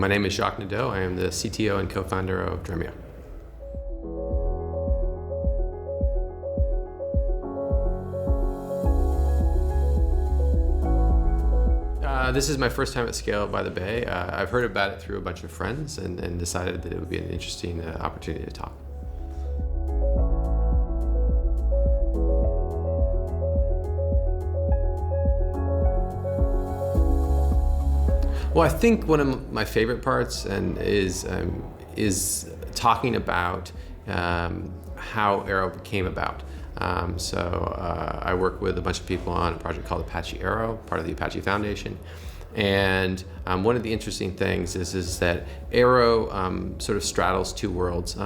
My name is Jacques Nadeau. I am the CTO and co-founder of Devreal. This is my first time at Scale by the Bay. I've heard about it through a bunch of friends and decided that it would be an interesting opportunity to talk. Well, I think one of my favorite parts is talking about how Arrow came about. I work with a bunch of people on a project called Apache Arrow, part of the Apache Foundation. And one of the interesting things is that Arrow sort of straddles two worlds.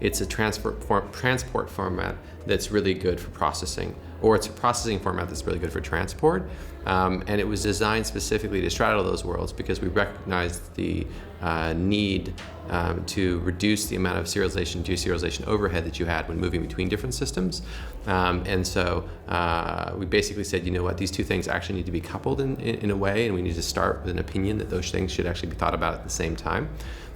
It's a transport format that's really good for processing, or it's a processing format that's really good for transport. And it was designed specifically to straddle those worlds because we recognized the need to reduce the amount of serialization, deserialization overhead that you had when moving between different systems. We basically said, you know what, these two things actually need to be coupled in a way, and we need to start with an opinion that those things should actually be thought about at the same time.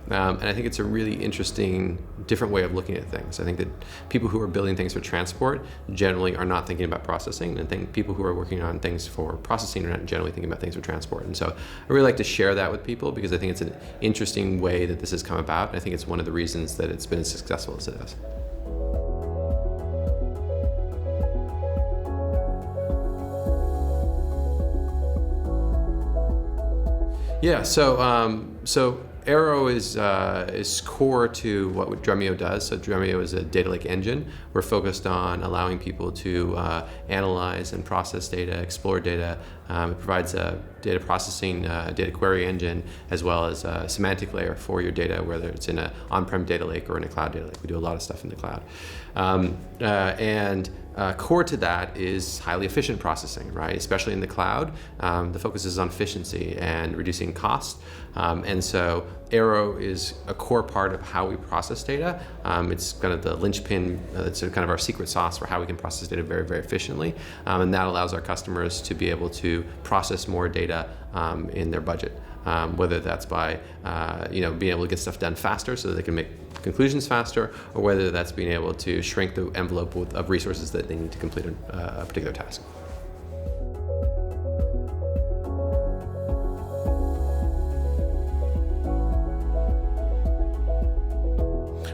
And I think it's a really interesting, different way of looking at things. I think that people who are building things for transport generally are not thinking about processing, and I think people who are working on things for processing are not generally thinking about things for transport. And so I really like to share that with people because I think it's an interesting way that this has come about, and I think it's one of the reasons that it's been as successful as it has. Yeah, so Arrow is core to what Dremio does. So Dremio is a data lake engine. We're focused on allowing people to analyze and process data, explore data. It provides a data processing, data query engine, as well as a semantic layer for your data, whether it's in an on-prem data lake or in a cloud data lake. We do a lot of stuff in the cloud. Core to that is highly efficient processing, right? Especially in the cloud. The focus is on efficiency and reducing cost. And so Arrow is a core part of how we process data. It's kind of the linchpin, it's kind of our secret sauce for how we can process data very, very efficiently. And that allows our customers to be able to process more data in their budget. Whether that's by being able to get stuff done faster so that they can make conclusions faster, or whether that's being able to shrink the envelope of resources that they need to complete a particular task.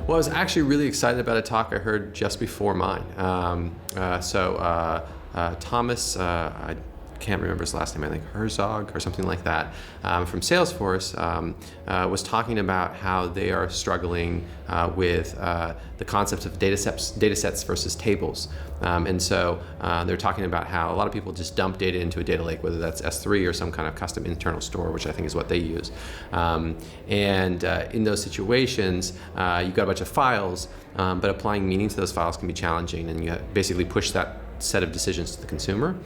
Well, I was actually really excited about a talk I heard just before mine. Thomas, I can't remember his last name, I think Herzog or something like that, from Salesforce, was talking about how they are struggling with the concepts of data sets versus tables. They're talking about how a lot of people just dump data into a data lake, whether that's S3 or some kind of custom internal store, which I think is what they use. In those situations, you've got a bunch of files, but applying meaning to those files can be challenging, and you basically push that set of decisions to the consumer.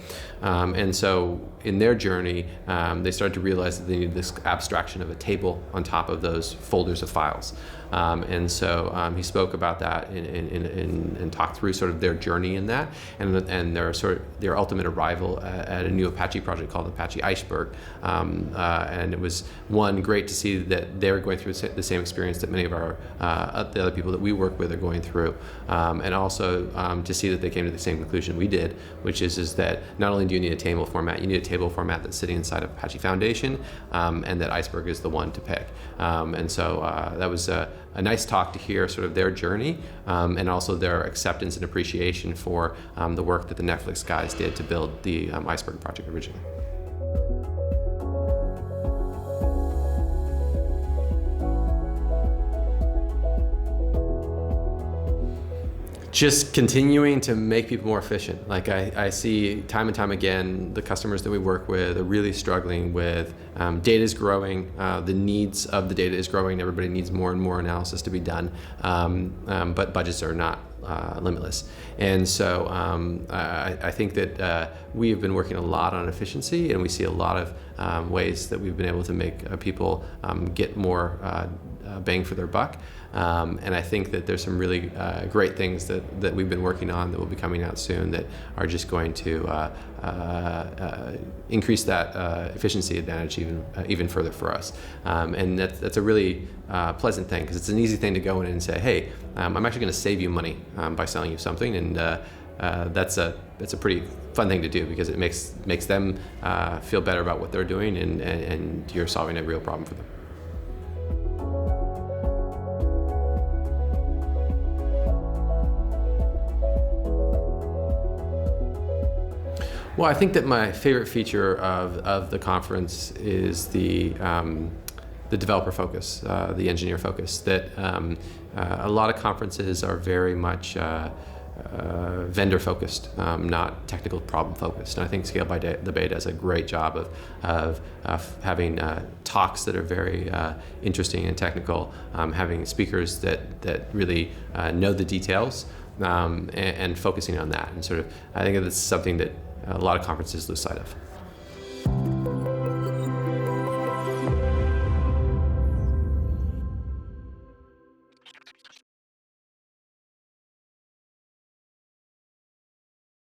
In their journey, they started to realize that they needed this abstraction of a table on top of those folders of files. He spoke about that and talked through sort of their journey in that and their ultimate arrival at a new Apache project called Apache Iceberg. And it was great to see that they're going through the same experience that many of the other people that we work with are going through, and also to see that they came to the same conclusion we did, which is that not only do you need a table format, you need a table format that's sitting inside of Apache Foundation, and that Iceberg is the one to pick. That was a nice talk to hear sort of their journey, and also their acceptance and appreciation for the work that the Netflix guys did to build the Iceberg project originally. Just continuing to make people more efficient. Like I see time and time again, the customers that we work with are really struggling with data is growing, the needs of the data is growing, everybody needs more and more analysis to be done, but budgets are not limitless. And so I think that we have been working a lot on efficiency, and we see a lot of ways that we've been able to make people get more bang for their buck. And I think that there's some really great things that we've been working on that will be coming out soon that are just going to increase that efficiency advantage even further for us. And that's a really pleasant thing, because it's an easy thing to go in and say, hey, I'm actually going to save you money by selling you something, and that's a pretty fun thing to do, because it makes them feel better about what they're doing, and you're solving a real problem for them. Well, I think that my favorite feature of the conference is the developer focus, the engineer focus. That a lot of conferences are very much vendor focused, not technical problem focused. And I think Scale by the Bay does a great job of having talks that are very interesting and technical, having speakers that really know the details, and focusing on that. And sort of, I think that's something that a lot of conferences lose sight of.